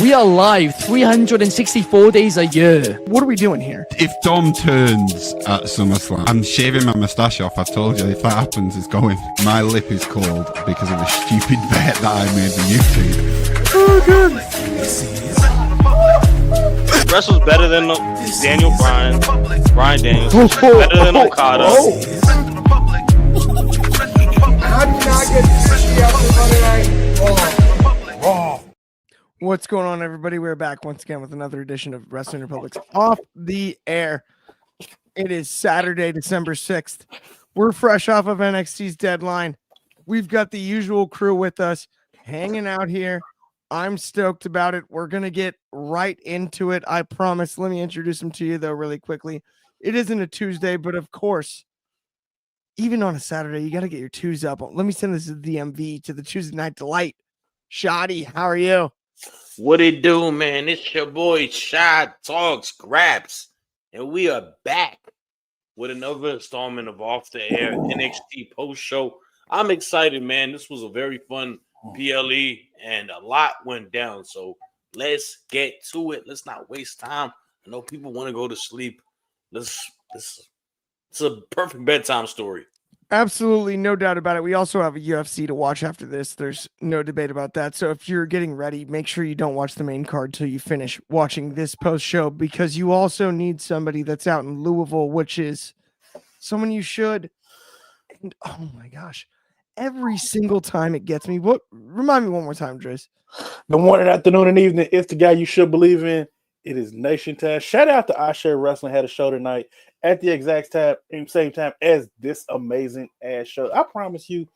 We are live 364 days a year. What are we doing here? If Dom turns at SummerSlam, I'm shaving my moustache off. I've told you, if that happens, it's going. My lip is cold because of a stupid bet that I made on YouTube. Oh, good. Wrestle's better than Daniel Bryan Daniels. Better than Okada. How do you not get 50 after Monday Night Raw? What's going on, everybody? We're back once again with another edition of Wrestling Republic's Off the Air. It is Saturday, December 6th. We're fresh off of NXT's deadline. We've got the usual crew with us hanging out here. I'm stoked about it. We're going to get right into it. I promise. Let me introduce them to you, though, really quickly. It isn't a Tuesday, but of course, even on a Saturday, you got to get your twos up. Let me send this to the DMV, to the Tuesday Night Delight. Shoddy, how are you? What it do, man? It's your boy Shad Talks Grabs, and we are back with another installment of Off the Air NXT post show. I'm excited, man. This was a very fun PLE, and a lot went down. So let's get to it. Let's not waste time. I know people want to go to sleep. It's a perfect bedtime story. Absolutely, no doubt about it. We also have a UFC to watch after this. There's no debate about that. So if you're getting ready, make sure you don't watch the main card till you finish watching this post show, because you also need somebody that's out in Louisville, which is someone you should. And oh my gosh, every single time it gets me. What? Remind me one more time, Driz. Good morning, afternoon, and evening. It's the guy you should believe in. It is Nation Time. Shout out to I Share Wrestling. Had a show tonight at the exact same time as this amazing ass show. I promise you,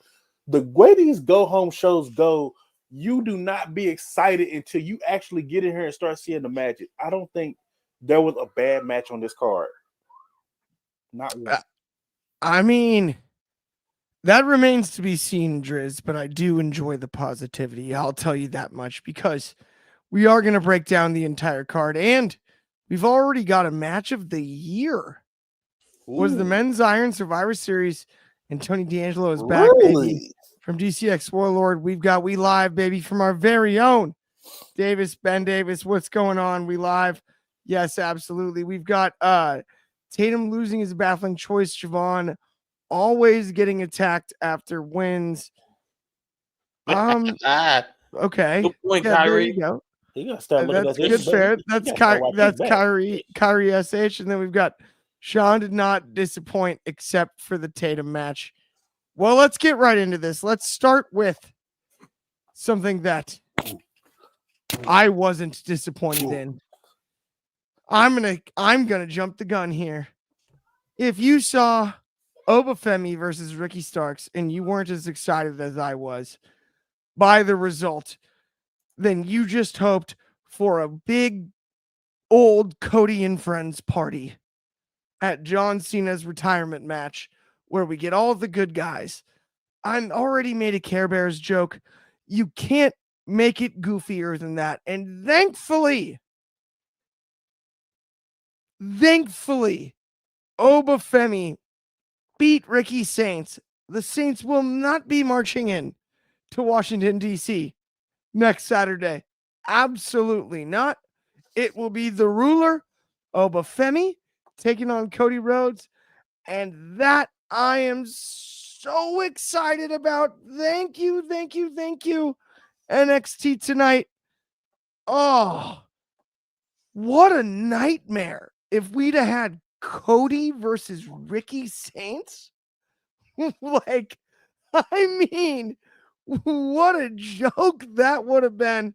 the way these go home shows go, you do not be excited until you actually get in here and start seeing the magic. I don't think there was a bad match on this card. Not one. I mean, that remains to be seen, Driz, but I do enjoy the positivity. I'll tell you that much, because we are going to break down the entire card, and we've already got a match of the year. Was the Men's Iron Survivor Series, and Tony D'Angelo is back, baby, from DCX Warlord. We live, baby, from our very own Ben Davis. What's going on? We live. Yes, absolutely. We've got Tatum losing his baffling choice. Javon always getting attacked after wins. Okay. Good point, Yeah, Kyrie. there you go. You gotta start looking That's at good, this. fair. That's Kyrie SH, and then we've got Sean did not disappoint except for the Tatum match. Well, let's get right into this. Let's start with something that I wasn't disappointed in. I'm gonna jump the gun here. If you saw Oba Femi versus Ricky Starks and you weren't as excited as I was by the result, then you just hoped for a big old Cody and Friends party at John Cena's retirement match, where we get all the good guys. I already made a Care Bears joke. You can't make it goofier than that. And thankfully, Oba Femi beat Ricky Saints. The Saints will not be marching in to Washington, D.C. next Saturday. Absolutely not. It will be the ruler, Oba Femi, taking on Cody Rhodes, and that I am so excited about. Thank you, NXT tonight. Oh, what a nightmare if we'd have had Cody versus Ricky Saints. Like, I mean, what a joke that would have been.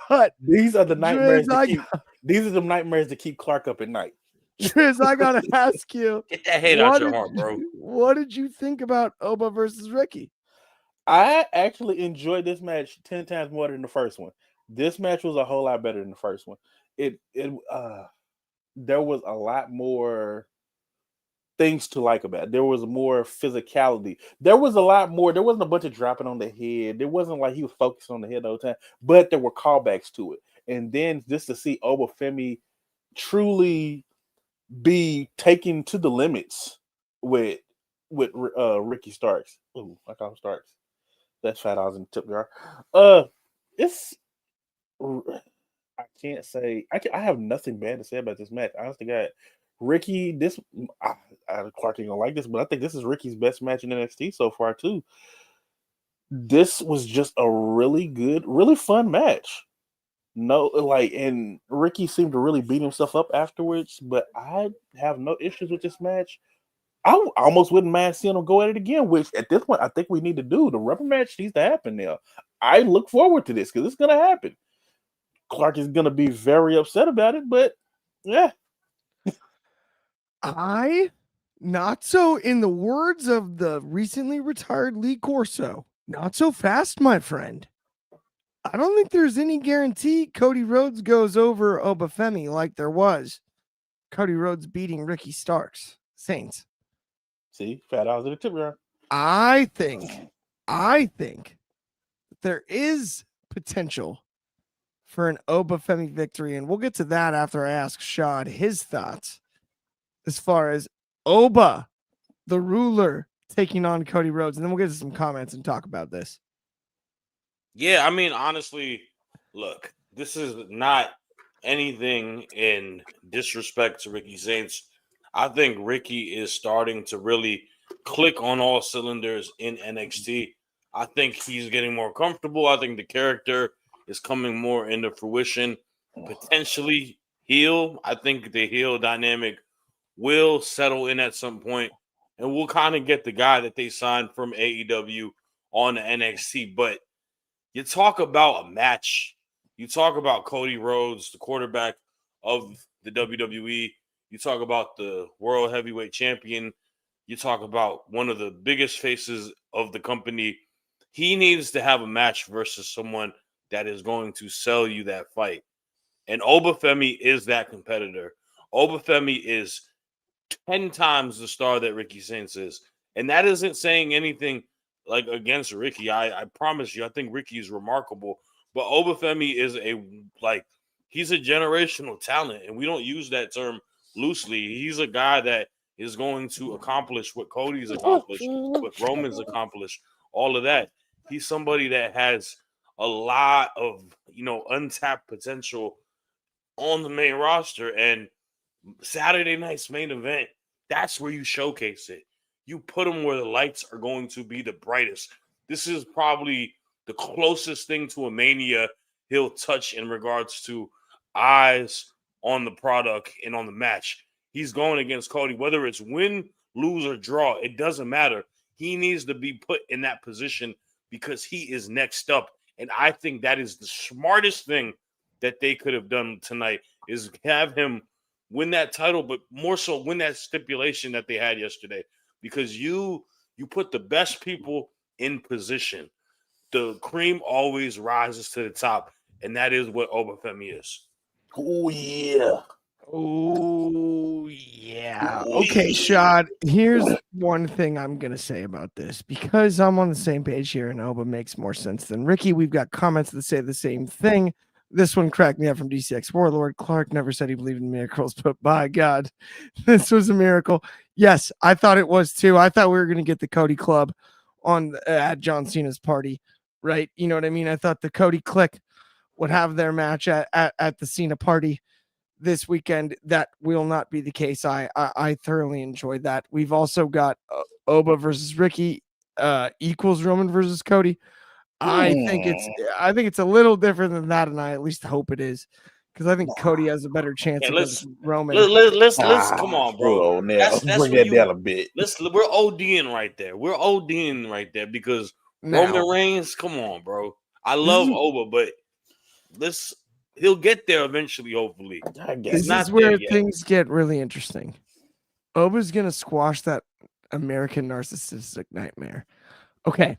But these are the nightmares. Driz, These are the nightmares that keep Clark up at night. Driz, I gotta ask you, Get that hate out your heart, bro. What did you think about Oba versus Ricky? I actually enjoyed this match 10 times more than the first one. This match was a whole lot better than the first one. There was a lot more things to like about it. There was more physicality. There was a lot more. There wasn't a bunch of dropping on the head. It wasn't like he was focused on the head the whole time, but there were callbacks to it. And then just to see Oba Femi truly be taken to the limits with Ricky Starks. Ooh, I call him Starks. That's $5 in the tip jar. can't say I have nothing bad to say about this match. Honestly, God, Ricky, Clark ain't gonna like this, but I think this is Ricky's best match in NXT so far too. This was just a really good, really fun match. No, and Ricky seemed to really beat himself up afterwards, but I have no issues with this match. I almost wouldn't mind seeing him go at it again, which at this point I think we need to do. The rubber match needs to happen now. I look forward to this because it's gonna happen. Clark is gonna be very upset about it, but yeah. Not so, in the words of the recently retired Lee Corso, not so fast, my friend. I don't think there's any guarantee Cody Rhodes goes over Oba Femi like there was Cody Rhodes beating Ricky Starks. Saints. See, fat eyes at the tip jar. I think there is potential for an Oba Femi victory, and we'll get to that after I ask Shad his thoughts as far as Oba, the ruler, taking on Cody Rhodes, and then we'll get to some comments and talk about this. Yeah, I mean, honestly, look, this is not anything in disrespect to Ricky Saints. I think Ricky is starting to really click on all cylinders in NXT. I think he's getting more comfortable. I think the character is coming more into fruition. Potentially heel. I think the heel dynamic will settle in at some point, and we'll kind of get the guy that they signed from AEW on the NXT. But you talk about a match. You talk about Cody Rhodes, the quarterback of the WWE. You talk about the World Heavyweight Champion. You talk about one of the biggest faces of the company. He needs to have a match versus someone that is going to sell you that fight. And Oba Femi is that competitor. Oba Femi is 10 times the star that Ricky Saints is. And that isn't saying anything like against Ricky. I promise you, I think Ricky is remarkable. But Oba Femi is he's a generational talent, and we don't use that term loosely. He's a guy that is going to accomplish what Cody's accomplished, what Roman's accomplished, all of that. He's somebody that has a lot of, untapped potential on the main roster. And Saturday night's main event, that's where you showcase it. You put him where the lights are going to be the brightest. This is probably the closest thing to a Mania he'll touch in regards to eyes on the product and on the match. He's going against Cody. Whether it's win, lose, or draw, it doesn't matter. He needs to be put in that position because he is next up. And I think that is the smartest thing that they could have done tonight, is have him win that title, but more so win that stipulation that they had yesterday. Because you put the best people in position. The cream always rises to the top, and that is what Oba Femi is. Oh, yeah. Oh, yeah. Okay, Shad, here's one thing I'm going to say about this. Because I'm on the same page here and Oba makes more sense than Ricky, we've got comments that say the same thing. This one cracked me up from DCX Warlord. Clark never said he believed in miracles, but by God, this was a miracle. Yes, I thought it was too. I thought we were going to get the Cody Club at John Cena's party, right? You know what I mean? I thought the Cody Click would have their match at the Cena party this weekend. That will not be the case. I thoroughly enjoyed that. We've also got Oba versus Ricky equals Roman versus Cody. I think it's a little different than that, and I at least hope it is, because I think Cody has a better chance against Roman. Let's come on, bro. That's bring that down a bit. We're ODing right there. We're ODing right there because Roman Reigns. Come on, bro. I love Oba, but he'll get there eventually. Hopefully, this is where things get really interesting. Oba's gonna squash that American narcissistic nightmare. Okay.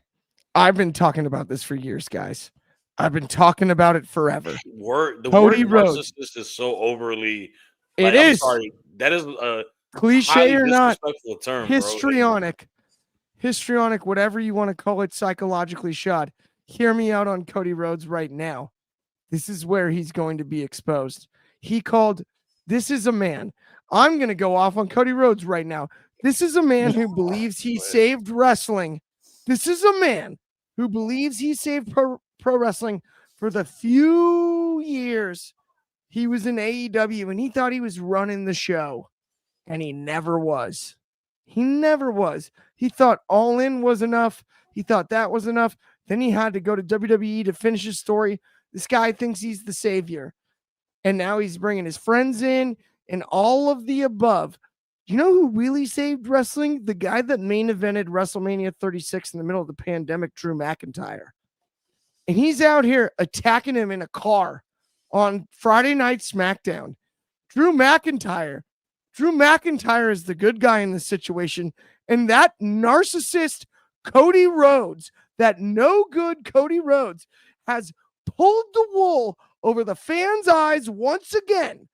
I've been talking about this for years, guys. I've been talking about it forever. The Cody word Rhodes is so overly. It is. Sorry, that is a cliche or not. Term, histrionic, whatever you want to call it, psychologically shot. Hear me out on Cody Rhodes right now. This is where he's going to be exposed. He called. This is a man. I'm going to go off on Cody Rhodes right now. This is a man who believes he saved wrestling. This is a man who believes he saved pro wrestling for the few years he was in AEW and he thought he was running the show, and he never was. He never was. He thought All In was enough. He thought that was enough. Then he had to go to WWE to finish his story. This guy thinks he's the savior. And now he's bringing his friends in and all of the above. You know who really saved wrestling? The guy that main evented WrestleMania 36 in the middle of the pandemic, Drew McIntyre. And he's out here attacking him in a car on Friday Night SmackDown. Drew McIntyre is the good guy in this situation. And that narcissist Cody Rhodes, that no good Cody Rhodes, has pulled the wool over the fans' eyes once again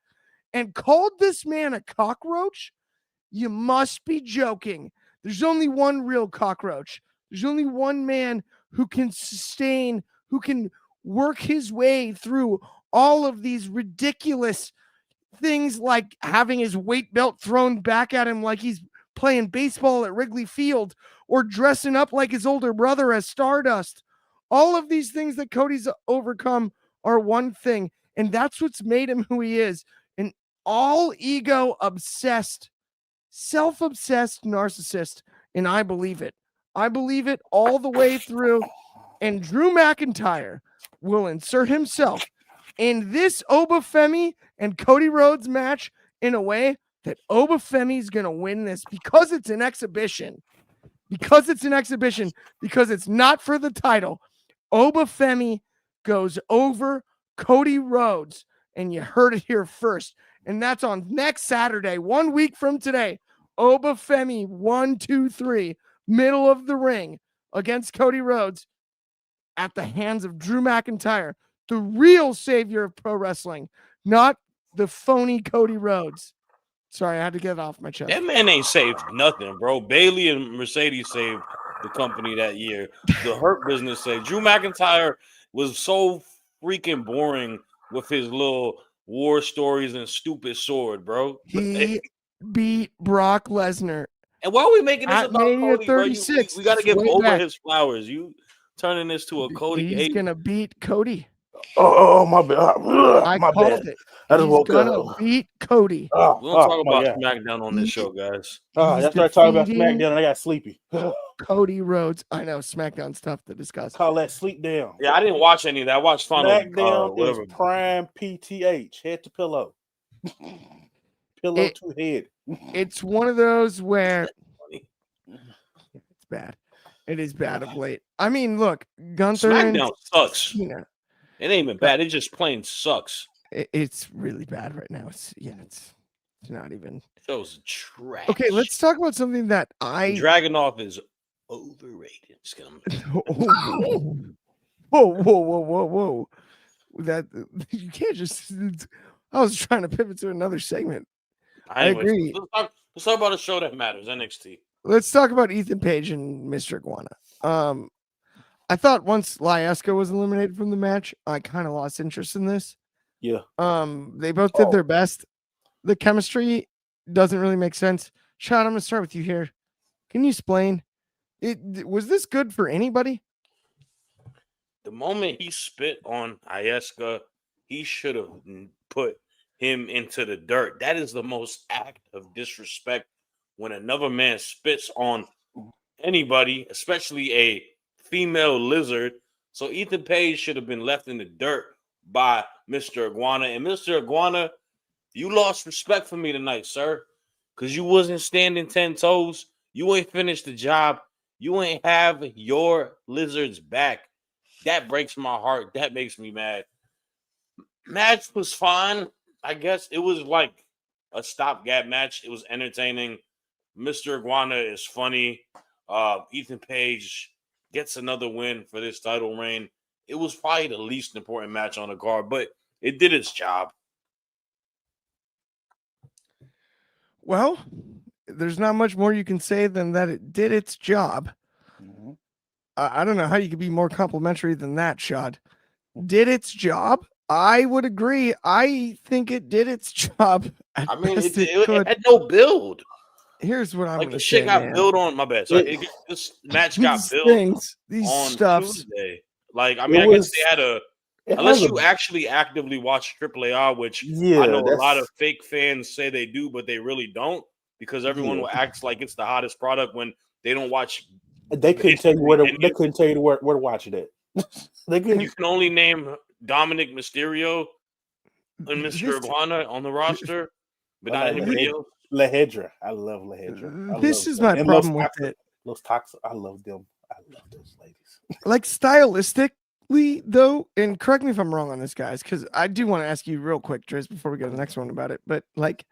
and called this man a cockroach. You must be joking. There's only one real cockroach. There's only one man who can sustain, who can work his way through all of these ridiculous things, like having his weight belt thrown back at him like he's playing baseball at Wrigley Field, or dressing up like his older brother as Stardust. All of these things that Cody's overcome are one thing, and that's what's made him who he is. An all ego obsessed, self-obsessed narcissist. And I believe it. I believe it all the way through. And Drew McIntyre will insert himself in this Oba Femi and Cody Rhodes match in a way that Oba Femi is going to win this, because it's an exhibition. Because it's an exhibition. Because it's not for the title. Oba Femi goes over Cody Rhodes. And you heard it here first. And that's on next Saturday, 1 week from today. Oba Femi, 1, 2, 3, middle of the ring against Cody Rhodes at the hands of Drew McIntyre, the real savior of pro wrestling, not the phony Cody Rhodes. Sorry, I had to get it off my chest. That man ain't saved nothing, bro. Bailey and Mercedes saved the company that year. The Hurt Business saved. Drew McIntyre was so freaking boring with his little war stories and stupid sword, bro. He beat Brock Lesnar. And why are we making this at about Mania Cody, bro? 36? We got to give Way over back. his flowers. You turning this to a Cody He's hate. gonna beat Cody. Oh, my bad. I My called bad. it. I just He's woke gonna up. beat Cody. We don't talk my about God. SmackDown on this show, guys. I He's started talking about defeating SmackDown and I got sleepy. Cody Rhodes. I know SmackDown's tough to discuss. Call that sleep down. Yeah, I didn't watch any of that. I watched Final SmackDown whatever. is prime PTH, head to pillow. Pillow to head. It's one of those where Funny. it's bad. It is bad of late. I mean, look, Gunther and SmackDown sucks. Cena, It ain't even bad. It just plain sucks. it's really bad right now. It's not even. Show's trash. Okay, let's talk about something that I Dragunov is overrated. Just gonna... whoa. That you can't just. I was trying to pivot to another segment. I agree. Let's talk about a show that matters. NXT. Let's talk about Ethan Page and Mr. Iguana. I thought once Lyeska was eliminated from the match, I kind of lost interest in this. Yeah. They both did their best. The chemistry doesn't really make sense. Shad, I'm gonna start with you here. Can you explain? Was this good for anybody? The moment he spit on Ieska, he should have put him into the dirt. That is the most act of disrespect when another man spits on anybody, especially a female lizard. So Ethan Page should have been left in the dirt by Mr. Iguana. And Mr. Iguana, you lost respect for me tonight, sir, because you wasn't standing 10 toes. You ain't finished the job. You ain't have your lizards back. That breaks my heart. That makes me mad. Match was fine. I guess it was like a stopgap match. It was entertaining. Mr. Iguana is funny. Ethan Page gets another win for this title reign. It was probably the least important match on the card, but it did its job. Well, there's not much more you can say than that it did its job. Mm-hmm. I don't know how you could be more complimentary than that, Shad. Did its job? I would agree. I think it did its job. I mean, it had no build. Here's what I'm like going to the say, shit got man. built on. My bad. Sorry, this match got built these on stuffs. Tuesday. Like, I mean, I guess they had a Unless you actually actively watch AAA, which I know a lot of fake fans say they do, but they really don't, because everyone will act like it's the hottest product when they don't watch. They couldn't tell you where to watch it at. You can only name Dominic Mysterio and Mr. Iguana on the roster, but not anybody else. Lahedra. I love Lahedra. This is my problem with it. Los Toxic. I love them. I love those ladies. Like stylistically, though, and correct me if I'm wrong on this, guys, because I do want to ask you real quick, Driz, before we go to the next one about it. But like,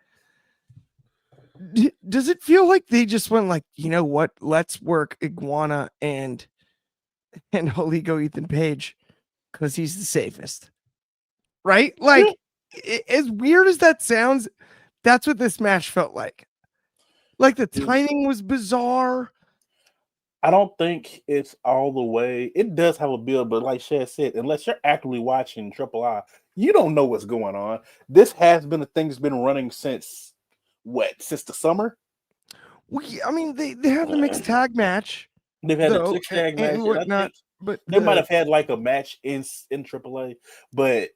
does it feel like they just went like, you know what? Let's work Iguana and Holy Go Ethan Page because he's the safest, right? Like, as weird as that sounds, that's what this match felt like. Like the timing was bizarre. I don't think it's all the way. It does have a build, but like Shad said, unless you're actively watching Triple I, you don't know what's going on. This has been a thing that's been running since the summer. I mean, they have the mixed tag match. They've had the mixed tag match, and whatnot, but they might have had like a match in AAA, but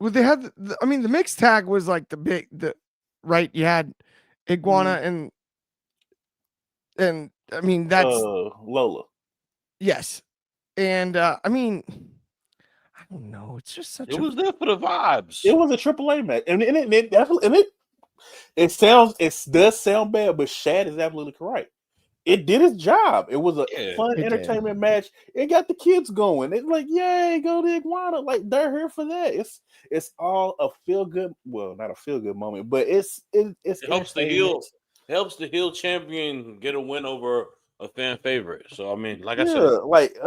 they had. The mixed tag was like right. You had Iguana and I mean that's Lola. Yes, and I mean, I don't know. It's just such. It was there for the vibes. It was a AAA match, and it does sound bad, but Shad is absolutely correct. It did its job. It was a fun entertainment match. It got the kids going. It's like, yay, go to Iguana. Like, they're here for that. It's all a feel good. Well, not a feel good moment, but it helps the heel. Helps the heel champion get a win over a fan favorite. So I mean, like I said, like,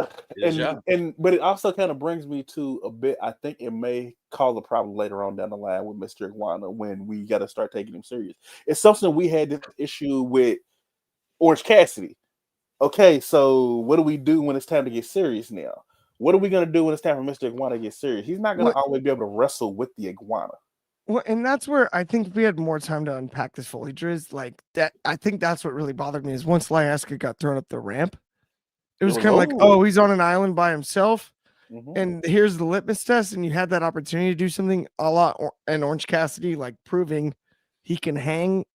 but it also kind of brings me to a bit. I think it may cause a problem later on down the line with Mr. Iguana when we got to start taking him serious. It's something we had this issue with Orange Cassidy. Okay, so what do we do when it's time to get serious now? What are we going to do when it's time for Mr. Iguana to get serious? He's not going to always be able to wrestle with the Iguana. Well, and that's where I think if we had more time to unpack this fully, Driz, like that, I think that's what really bothered me is once Lyaska got thrown up the ramp, it was kind of like, oh, he's on an island by himself, and here's the litmus test, and you had that opportunity to do something a la and Orange Cassidy, like proving he can hang,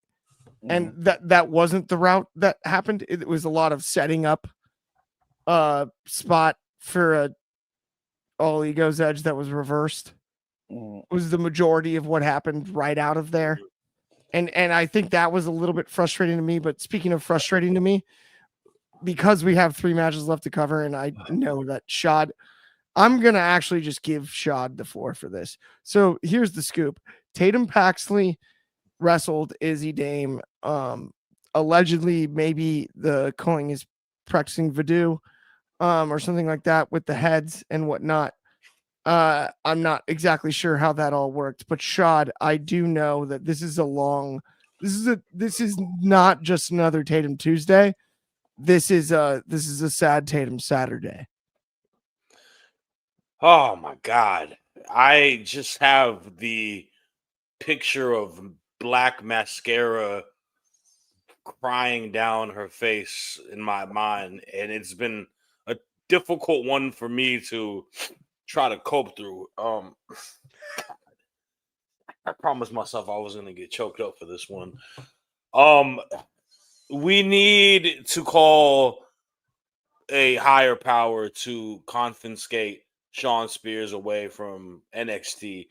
and that wasn't the route that happened. It was a lot of setting up spot for a all egos edge that was reversed. Was the majority of what happened right out of there. And I think that was a little bit frustrating to me. But speaking of frustrating to me, because we have 3 matches left to cover, and I know that Shad, I'm going to actually just give Shad the floor for this. So here's the scoop. Tatum Paxley wrestled Izzy Dame. Allegedly, maybe the calling is practicing voodoo or something like that with the heads and whatnot. I'm not exactly sure how that all worked, but Shad, I do know that this is not just another Tatum Tuesday. This is a sad Tatum Saturday. Oh my God. I just have the picture of black mascara crying down her face in my mind, and it's been a difficult one for me to try to cope through. I promised myself I was going to get choked up for this one. We need to call a higher power to confiscate Shawn Spears away from NXT.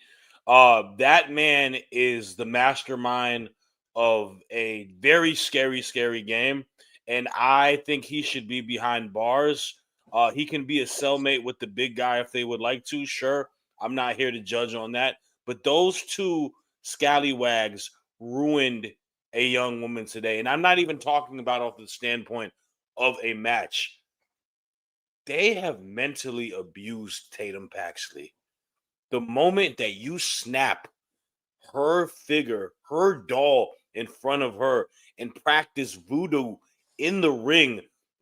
That man is the mastermind of a very scary, scary game, and I think he should be behind bars. He can be a cellmate with the big guy if they would like to. Sure, I'm not here to judge on that. But those two scallywags ruined a young woman today. And I'm not even talking about off the standpoint of a match. They have mentally abused Tatum Paxley. The moment that you snap her figure, her doll in front of her and practice voodoo in the ring,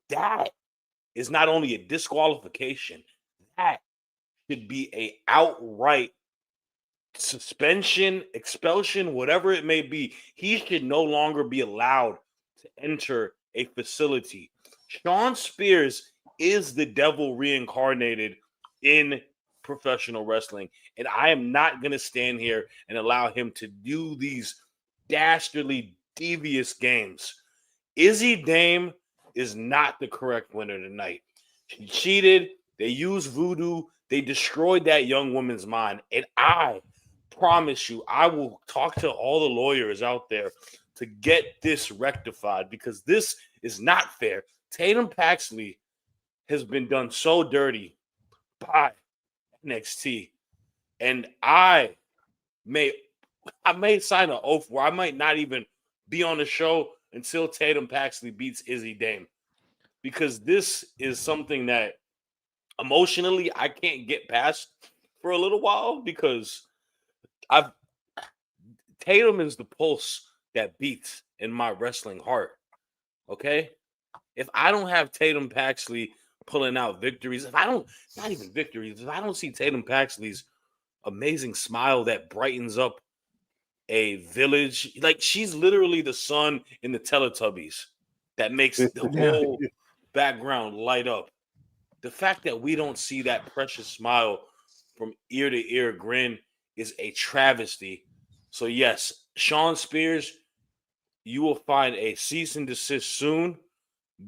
that is not only a disqualification, that should be a outright suspension, expulsion, whatever it may be. He should no longer be allowed to enter a facility. Shawn Spears is the devil reincarnated in professional wrestling. And I am not going to stand here and allow him to do these dastardly, devious games. Izzy Dame is not the correct winner tonight. She cheated. They used voodoo. They destroyed that young woman's mind. And I promise you, I will talk to all the lawyers out there to get this rectified because this is not fair. Tatum Paxley has been done so dirty by NXT. And I may sign an oath where I might not even be on the show until Tatum Paxley beats Izzy Dame. Because this is something that emotionally I can't get past for a little while because Tatum is the pulse that beats in my wrestling heart. Okay? If I don't have Tatum Paxley pulling out victories, if I don't see Tatum Paxley's amazing smile that brightens up a village, like she's literally the sun in the Teletubbies that makes the whole background light up. The fact that we don't see that precious smile from ear to ear grin is a travesty. So yes, Sean Spears, you will find a cease and desist soon.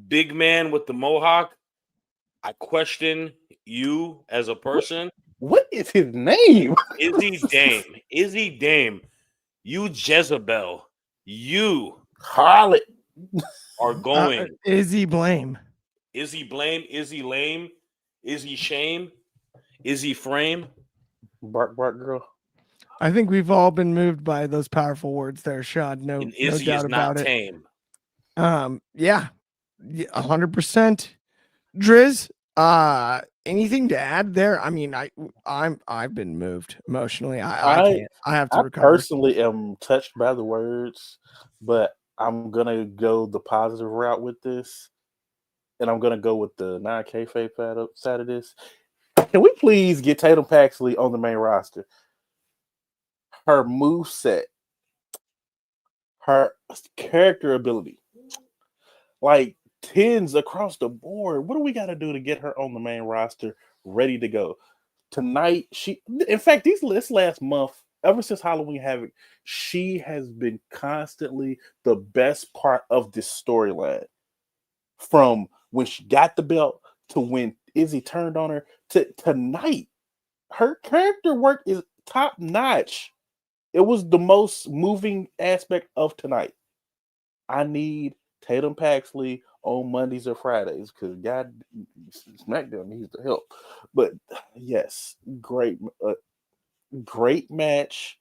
Big man with the mohawk, I question you as a person. What is his name? Izzy Dame, you Jezebel, you Harlot are going. Izzy Blame. Izzy Blame, Izzy Lame, Izzy Shame, Izzy Frame. Bark girl. I think we've all been moved by those powerful words there, Shad. No, And no Izzy doubt is about not it. tame. Yeah, 100%. Driz, anything to add there? I mean, I've been moved emotionally. I can't. I have to recover. Personally am touched by the words, but I'm gonna go the positive route with this, and I'm gonna go with the non-kayfabe side of this. Can we please get Tatum Paxley on the main roster? Her moveset, her character ability, like tens across the board. What do we got to do to get her on the main roster, ready to go? Tonight, this last month, ever since Halloween Havoc, she has been constantly the best part of this storyline. From when she got the belt to when Izzy turned on her to tonight, her character work is top notch. It was the most moving aspect of tonight. I need Tatum Paxley on Mondays or Fridays because God, SmackDown needs the help. But yes, great match.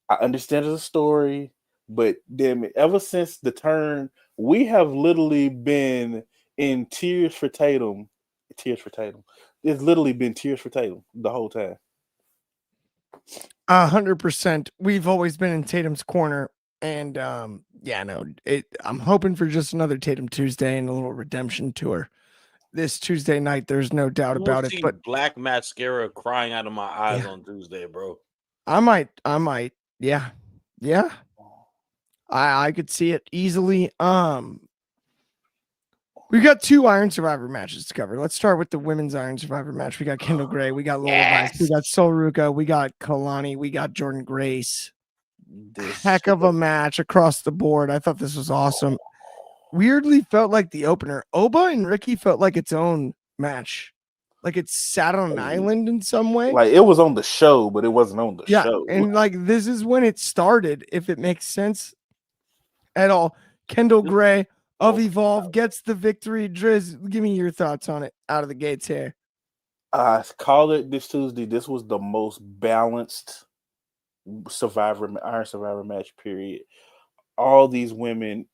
I understand it's a story, but damn it, ever since the turn, we have literally been in tears for Tatum. Tears for Tatum. It's literally been tears for Tatum the whole time. 100%. We've always been in Tatum's corner. And I'm hoping for just another Tatum Tuesday and a little redemption tour this Tuesday night. There's no doubt about it. But black mascara crying out of my eyes on Tuesday, bro. I might. Yeah. I could see it easily. We got 2 Iron Survivor matches to cover. Let's start with the women's Iron Survivor match. We got Kendall Gray, we got Lola Vice, we got Sol Ruka, we got Kalani, we got Jordan Grace. Heck of a match across the board. I thought this was awesome. Weirdly felt like the opener. Oba and Ricky felt like its own match. Like it sat on an island in some way. Like it was on the show, but it wasn't on the show. And like this is when it started, if it makes sense at all. Kendall Gray of Evolve gets the victory. Driz, give me your thoughts on it out of the gates here. I called it this Tuesday. This was the most balanced Iron Survivor match, period. All these women,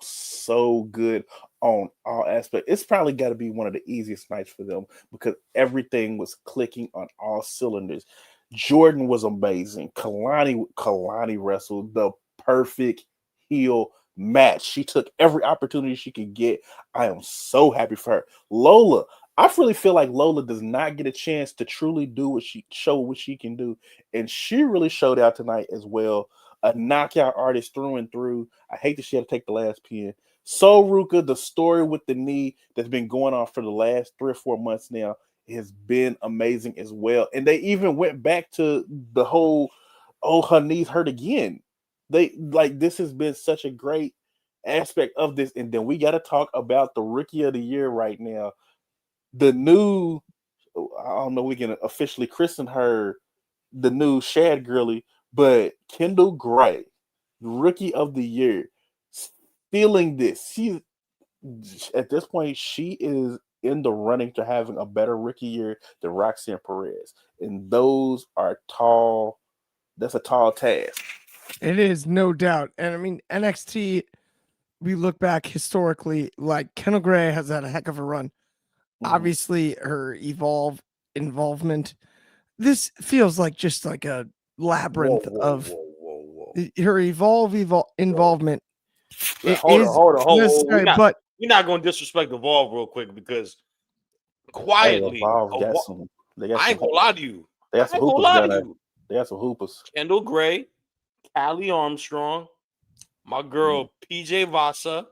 so good on all aspects. It's probably got to be one of the easiest nights for them because everything was clicking on all cylinders. Jordan was amazing. Kalani wrestled the perfect heel match. She took every opportunity she could get. I am so happy for her. Lola, I really feel like Lola does not get a chance to truly show what she can do. And she really showed out tonight as well. A knockout artist through and through. I hate that she had to take the last pin. Sol Ruka, the story with the knee that's been going on for the last 3 or 4 months now, has been amazing as well. And they even went back to the whole, oh, her knees hurt again. This has been such a great aspect of this. And then we got to talk about the rookie of the year right now. The new, I don't know, we can officially christen her the new Shad girly, but Kendall Gray, rookie of the year, feeling this. She's at this point, she is in the running to having a better rookie year than Roxanne Perez. And those are tall, that's a tall task. It is, no doubt. And I mean, NXT, we look back historically, like Kendall Gray has had a heck of a run. Obviously, her involvement. This feels like just like a labyrinth of her involvement. Hold on. But we're not going to disrespect Evolve real quick because quietly, I ain't gonna lie to you. They got some hoopers. They got some hoopers. Kendall Gray, Callie Armstrong, my girl PJ Vasa.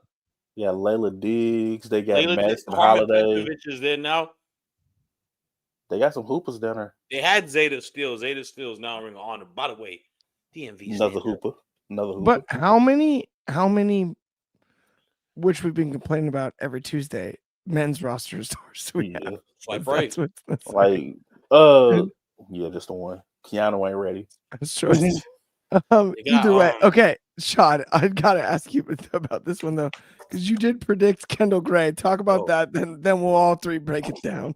Yeah, Layla Diggs. They got Madison Holiday. Is there now. They got some hoopers down there. They had Zeta Steele. Zeta Steele is now in Ring of Honor. By the way, DMV. Another hooper. But how many, which we've been complaining about every Tuesday, men's roster stars we have? Like right. Yeah, just the one. Keanu ain't ready. That's true. Either way, okay, Shad, I gotta ask you about this one though, because you did predict Kendall Gray. Talk about that, then we'll all three break it down.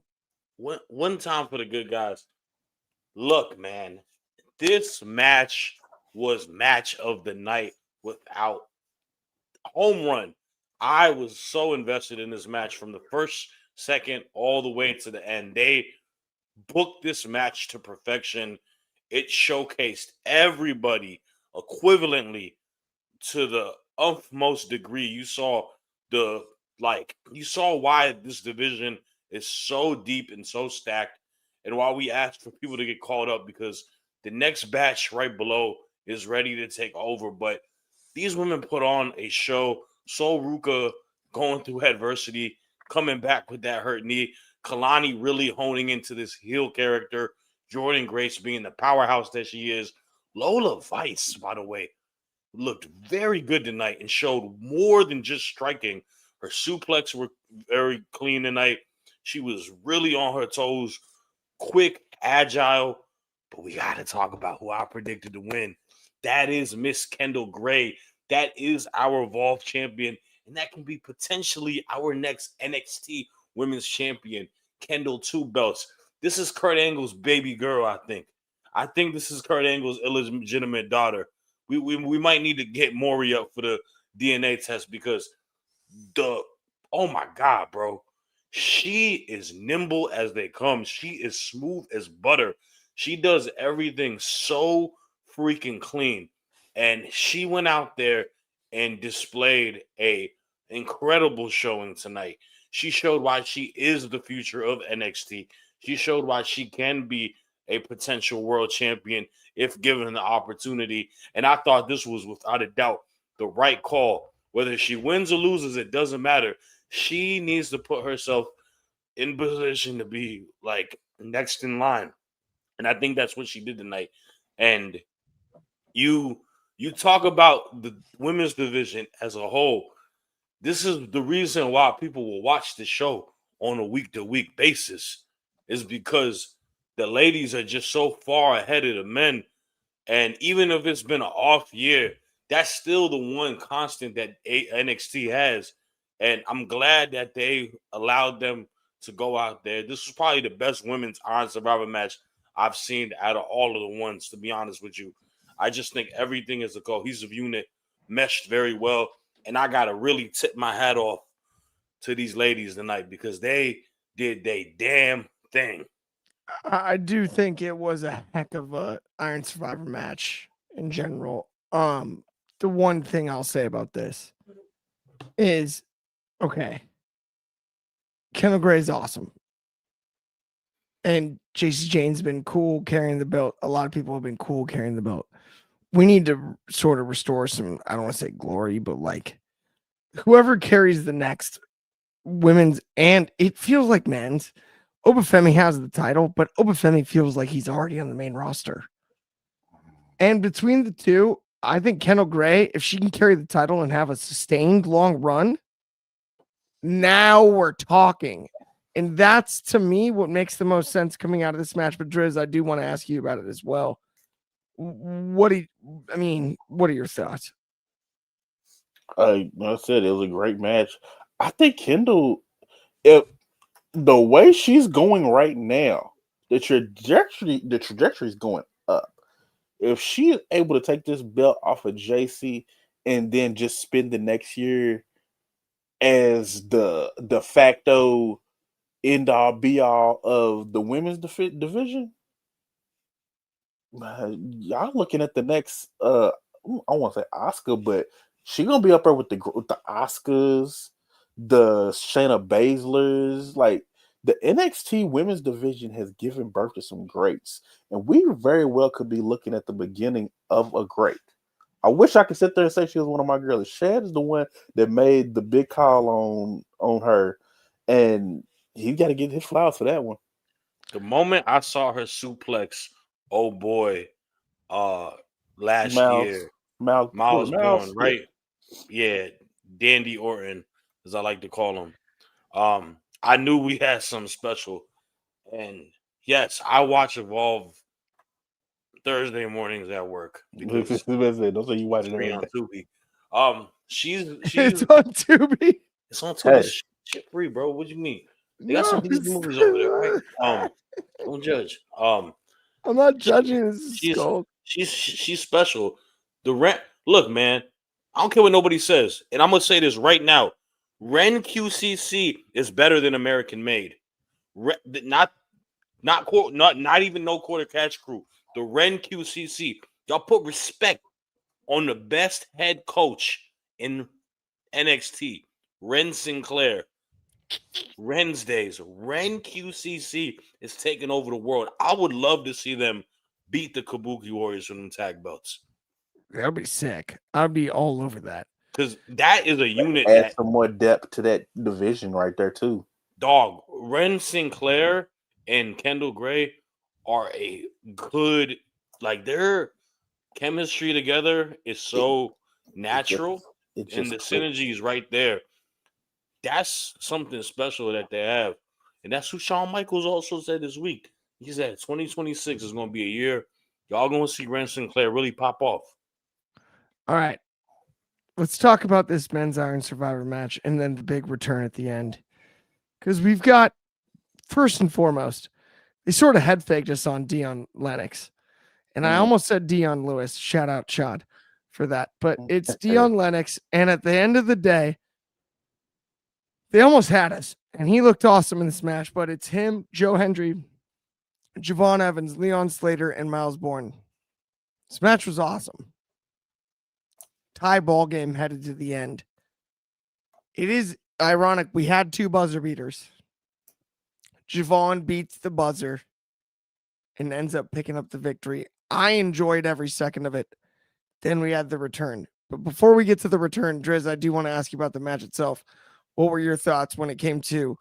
One time for the good guys. Look, man, this match was match of the night without home run. I was so invested in this match from the first second all the way to the end. They booked this match to perfection. It showcased everybody equivalently to the utmost degree. You saw why this division is so deep and so stacked, and why we asked for people to get called up, because the next batch right below is ready to take over. But these women put on a show. Sol Ruka going through adversity, coming back with that hurt knee. Kalani really honing into this heel character. Jordan Grace being the powerhouse that she is. Lola Vice, by the way, looked very good tonight and showed more than just striking. Her suplex were very clean tonight. She was really on her toes, quick, agile. But we got to talk about who I predicted to win. That is Miss Kendall Gray. That is our Evolve champion. And that can be potentially our next NXT Women's Champion. Kendall 2 belts. This is Kurt Angle's baby girl, I think. I think this is Kurt Angle's illegitimate daughter. We might need to get Maury up for the DNA test, because oh my God, bro. She is nimble as they come. She is smooth as butter. She does everything so freaking clean. And she went out there and displayed a incredible showing tonight. She showed why she is the future of NXT. She showed why she can be a potential world champion if given the opportunity. And I thought this was, without a doubt, the right call. Whether she wins or loses, it doesn't matter. She needs to put herself in position to be like next in line. And I think that's what she did tonight. And you talk about the women's division as a whole. This is the reason why people will watch the show on a week-to-week basis, is because the ladies are just so far ahead of the men. And even if it's been an off year, that's still the one constant that NXT has. And I'm glad that they allowed them to go out there. This was probably the best women's Iron Survivor match I've seen out of all of the ones, to be honest with you. I just think everything is a cohesive unit, meshed very well. And I got to really tip my hat off to these ladies tonight, because they did their damn thing. I do think it was a heck of a Iron Survivor match in general. The one thing I'll say about this is, okay, Kendall Gray is awesome. And JC Jane's been cool carrying the belt. A lot of people have been cool carrying the belt. We need to sort of restore some, I don't want to say glory, but like whoever carries the next women's, and it feels like men's, Oba Femi has the title, but Oba Femi feels like he's already on the main roster. And between the two, I think Kendall Gray, if she can carry the title and have a sustained long run, now we're talking. And that's, to me, what makes the most sense coming out of this match. But Driz, I do want to ask you about it as well. What are your thoughts? Like I said, it was a great match. I think Kendall, if the way she's going right now, the trajectory is going up. If she is able to take this belt off of JC and then just spend the next year as the de facto end all be all of the women's division, y'all looking at the next I want to say Oscar, but she gonna be up there with the Oscars, the Shayna Baszlers. Like, the NXT women's division has given birth to some greats, and we very well could be looking at the beginning of a great. I wish I could sit there and say she was one of my girls. Shad is the one that made the big call on her, and he got to get his flowers for that one. The moment I saw her suplex, oh boy, last year, Miles Bourne, right? Yeah, Dandy Orton, as I like to call him. I knew we had something special, and yes, I watch Evolve Thursday mornings at work because don't say you watch it free every on day. Tubi. She's It's on Tubi. It's on Tubi. Hey. Shit free, bro. What do you mean? They got some decent movies over there, right? Don't judge. I'm not judging. She's special. Look, man. I don't care what nobody says, and I'm gonna say this right now. Ren QCC is better than American Made. Not even no quarter catch crew. The Ren QCC. Y'all put respect on the best head coach in NXT. Ren Sinclair. Ren's days. Ren QCC is taking over the world. I would love to see them beat the Kabuki Warriors from them tag belts. That would be sick. I'd be all over that. Because that is a unit add some more depth to that division right there, too. Dog, Ren Sinclair and Kendall Gray are a good, like, their chemistry together is so natural, and the synergy is right there. That's something special that they have. And that's who Shawn Michaels also said this week. He said 2026 is going to be a year y'all going to see Ren Sinclair really pop off. All right. Let's talk about this men's Iron Survivor match and then the big return at the end. Because we've got, first and foremost, they sort of head faked us on Dion Lennox. And I almost said Dion Lewis. Shout out Chad for that. But it's Dion Lennox. And at the end of the day, they almost had us. And he looked awesome in this match. But it's him, Joe Hendry, Javon Evans, Leon Slater, and Miles Bourne. This match was awesome. Tie ball game headed to the end. It is ironic. We had two buzzer beaters. Javon beats the buzzer and ends up picking up the victory. I enjoyed every second of it. Then we had the return. But before we get to the return, Driz, I do want to ask you about the match itself. What were your thoughts when it came to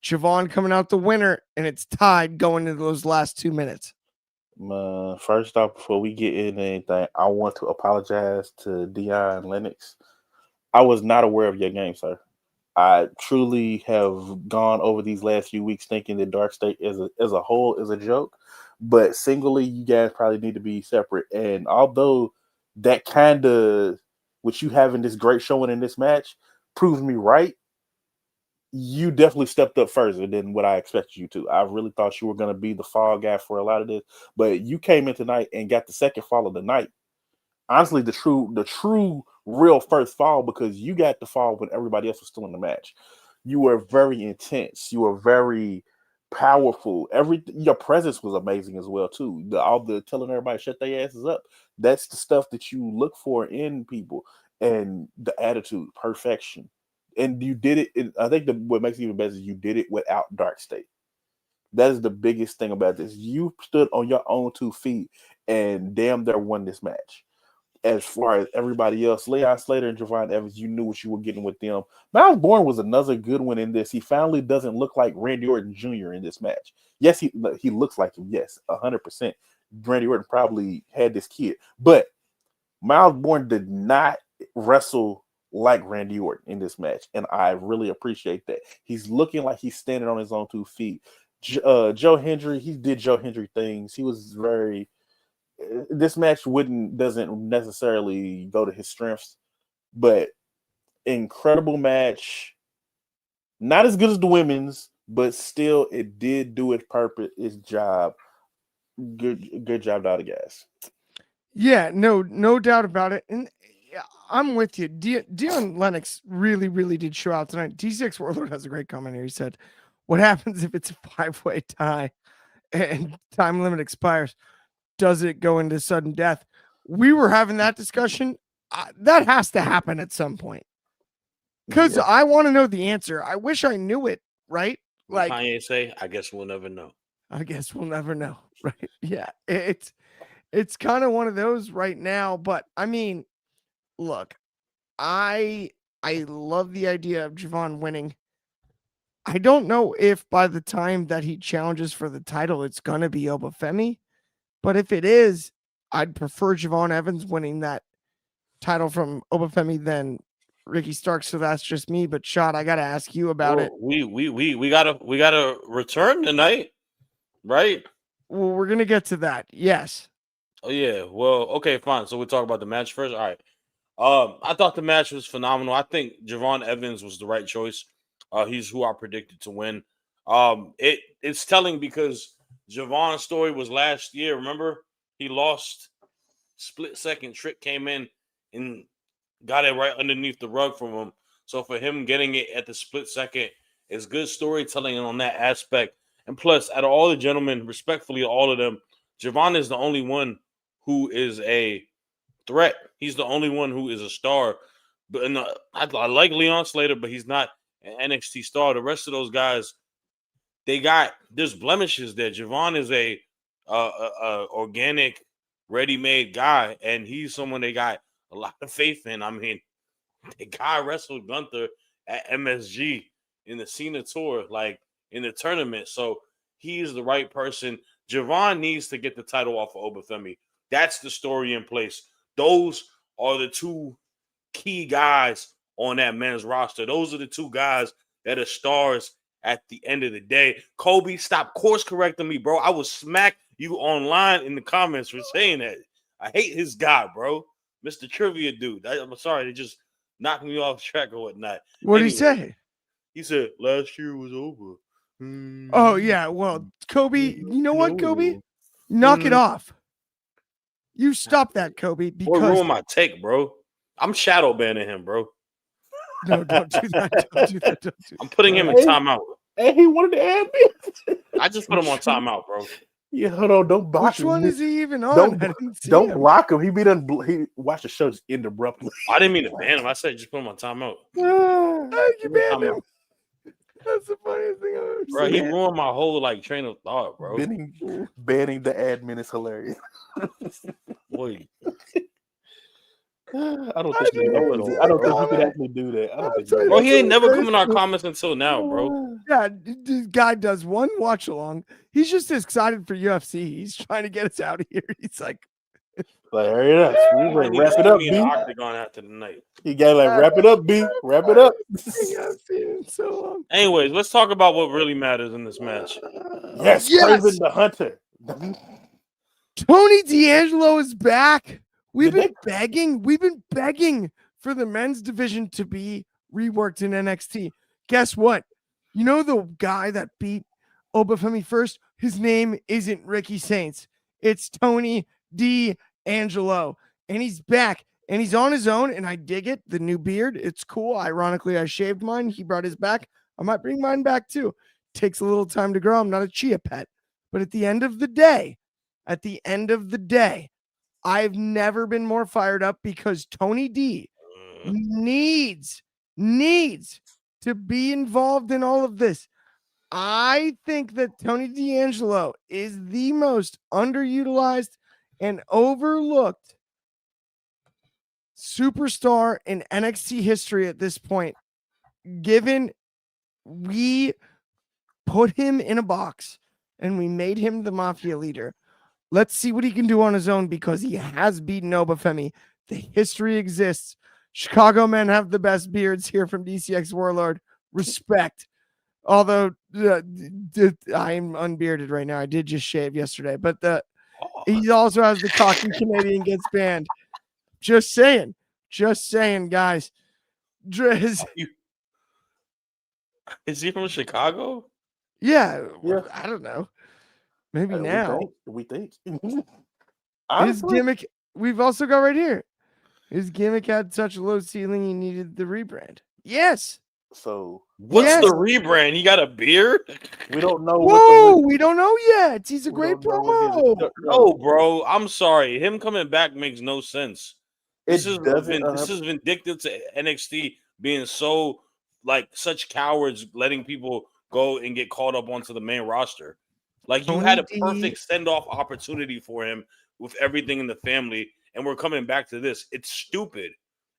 Javon coming out the winner and it's tied going into those last 2 minutes? First off, before we get into anything, I want to apologize to Dion Lennox. I was not aware of your game, sir. I truly have gone over these last few weeks thinking that Dark State as a whole is a joke, but singly, you guys probably need to be separate. And although that kind of, with you having this great showing in this match, proves me right, you definitely stepped up further than what I expected you to. I really thought you were going to be the fall guy for a lot of this, but you came in tonight and got the second fall of the night. Honestly, the true real first fall, because you got the fall when everybody else was still in the match. You were very intense. You were very powerful. Your presence was amazing as well too. All the telling everybody shut their asses up. That's the stuff that you look for in people, and the attitude, perfection. And you did it. I think what makes it even better is you did it without Dark State. That is the biggest thing about this. You stood on your own 2 feet and damn near won this match. as far as everybody else, Leon Slater and Javon Evans, you knew what you were getting with them. Miles Bourne was another good one in this. He finally doesn't look like Randy Orton Jr. in this match. Yes, he looks like him. Yes, 100%. Randy Orton probably had this kid, but Miles Bourne did not wrestle like Randy Orton in this match, and I really appreciate that. He's looking like he's standing on his own 2 feet. Joe Hendry, he did Joe Hendry things. He was very. This match doesn't necessarily go to his strengths, but incredible match. Not as good as the women's, but still, it did do its job. Good job out of guys. Yeah, no doubt about it. And yeah, I'm with you. Dion Lennox really did show out tonight. D6 Warlord has a great comment here. He said, "What happens if it's a 5-way tie and time limit expires? Does it go into sudden death?" We were having that discussion. That has to happen at some point because I want to know the answer. I wish I knew it. Right? Like Kanye say, "I guess we'll never know." I guess we'll never know. Right? Yeah. It's kind of one of those right now, but I mean, look, I love the idea of Javon winning. I don't know if by the time that he challenges for the title, it's going to be Oba Femi, but if it is, I'd prefer Javon Evans winning that title from Oba Femi than Ricky Starks. So that's just me. But Shad, I got to ask you about it. We gotta return tonight, right? Well, we're gonna get to that. Yes. Oh yeah. Well, okay, fine. So we'll talk about the match first. All right. I thought the match was phenomenal. I think Javon Evans was the right choice. He's who I predicted to win. It's telling because Javon's story was last year. Remember, he lost split second. Trick came in and got it right underneath the rug from him. So for him getting it at the split second is good storytelling on that aspect. And plus, out of all the gentlemen, respectfully, all of them, Javon is the only one who is a threat. He's the only one who is a star. But I like Leon Slater, but he's not an NXT star. The rest of those guys, there's blemishes there. Javon is a organic, ready-made guy, and he's someone they got a lot of faith in. I mean, the guy wrestled Gunther at MSG in the Cena tour, like in the tournament. So he's the right person. Javon needs to get the title off of Oba Femi. That's the story in place. Those are the 2 key guys on that men's roster. Those are the 2 guys that are stars at the end of the day. Kobe, stop course correcting me, bro. I will smack you online in the comments for saying that. I hate his guy, bro. Mr. Trivia dude. I'm sorry, they just knocked me off track or whatnot. What did he say? He said, last year was over. Oh, yeah. Well, Kobe, you know what, Kobe? Knock it off. You stop that, Kobe. Because ruin my take, bro. I'm shadow banning him, bro. No, don't do that. Don't do that. I'm putting him in timeout. Hey, he wanted to add me. I just put him on timeout, bro. Yeah, hold on. Don't block him. Which one is he even on? Don't block him. He watched the show just end abruptly. I didn't mean to ban him. I said just put him on timeout. You banned him. That's the funniest thing I've ever seen. Bro, he ruined my whole train of thought, bro. Banning the admin is hilarious. Boy. I don't think he could actually do that. Bro, he ain't never come in our comments until now, bro. Yeah, this guy does one watch along. He's just excited for UFC. He's trying to get us out of here. He's like, hurry it up. Wrap it up, B. Octagon after the night. You gotta wrap it up, B. Wrap it up. So long. Anyways, let's talk about what really matters in this match. Yes. Craven the Hunter. Tony D'Angelo is back. We've been begging for the men's division to be reworked in NXT. Guess what? You know the guy that beat Oba Femi first? His name isn't Ricky Saints. It's Tony D'Angelo. And he's back. And he's on his own. And I dig it. The new beard. It's cool. Ironically, I shaved mine. He brought his back. I might bring mine back too. Takes a little time to grow. I'm not a chia pet. But at the end of the day, I've never been more fired up because Tony D needs to be involved in all of this. I think that Tony D'Angelo is the most underutilized and overlooked superstar in NXT history at this point, given we put him in a box and we made him the Mafia leader. Let's see what he can do on his own because he has beaten Oba Femi. The history exists. Chicago men have the best beards here from DCX Warlord. Respect. Although I'm unbearded right now. I did just shave yesterday, but he also has the cocky Canadian gets banned. Just saying, guys. Is he from Chicago? Yeah, I don't know. Maybe now. We think. His gimmick, we've also got right here. His gimmick had such a low ceiling, he needed the rebrand. Yes. So what's the rebrand? He got a beard? We don't know. We don't know yet. He's a great promo. No, bro. I'm sorry. Him coming back makes no sense. This is vindictive to NXT being so like such cowards, letting people go and get caught up onto the main roster. Like you had a perfect send-off opportunity for him with everything in the family, and we're coming back to this. It's stupid.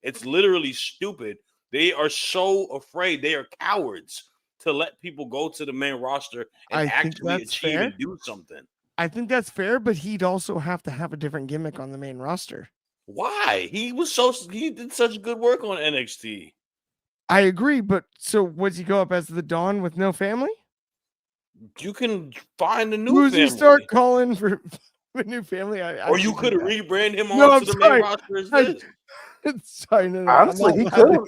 It's literally stupid. They are so afraid. They are cowards to let people go to the main roster and actually achieve and do something. I think that's fair, but he'd also have to have a different gimmick on the main roster. Why? He did such good work on NXT. I agree, but so would he go up as the Dawn with no family? You can find a new family. Who's he start calling for a new family? Or you could rebrand him onto the main roster as this. Sorry, no. Honestly, he could.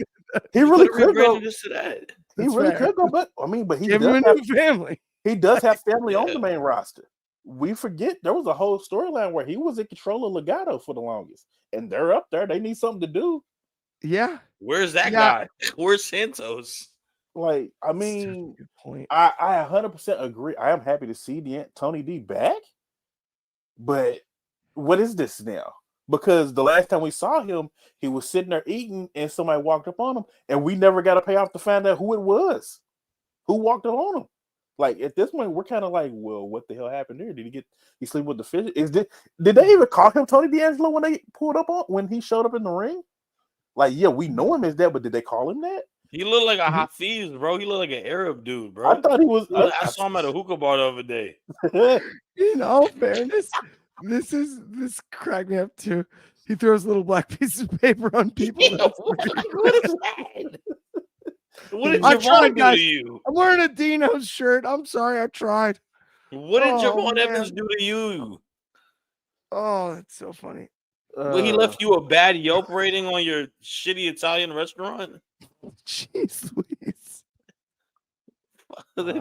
He really could go. Just to that. He really could go, but I mean, but he give him a new family. He does have family on the main roster. We forget there was a whole storyline where he was in control of Legato for the longest, and they're up there. They need something to do. Yeah. Where's that guy? Where's Santos? Like, I mean, I 100% agree. I am happy to see Tony D back, but what is this now? Because the last time we saw him, he was sitting there eating, and somebody walked up on him, and we never got a payoff to find out who it was, who walked up on him. Like at this point, we're kind of like, well, what the hell happened there? Did he sleep with the fish? Did they even call him Tony D'Angelo when they pulled up on when he showed up in the ring? Like, yeah, we know him as that, but did they call him that? He looked like a Hafiz, bro. He looked like an Arab dude, bro. I thought he was. I saw him at a hookah bar the other day. In all fairness, this cracked me up too. He throws little black pieces of paper on people. What is that? What did Javon do to you? I'm wearing a Dino's shirt. I'm sorry, I tried. What did Javon Evans do to you? Oh, that's so funny. Well, he left you a bad Yelp rating on your shitty Italian restaurant? Jeez Louise.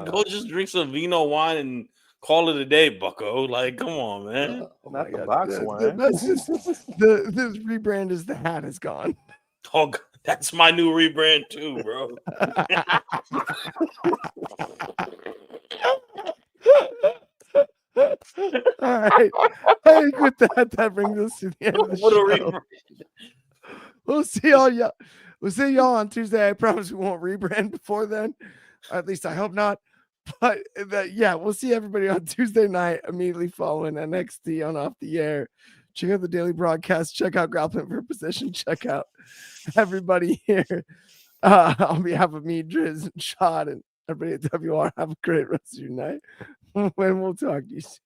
Go just drink some vino wine and call it a day, bucko. Like, come on, man. Not the box wine. This rebrand is the hat is gone. Oh, God, that's my new rebrand too, bro. All right. I think with that brings us to the end of the show. We'll see y'all on Tuesday. I promise we won't rebrand before then. Or at least I hope not. But we'll see everybody on Tuesday night immediately following NXT on Off the Air. Check out the daily broadcast. Check out Grappling for Position. Check out everybody here. On behalf of me, Driz, and Shad, and everybody at WR, have a great rest of your night. When we'll talk to you soon.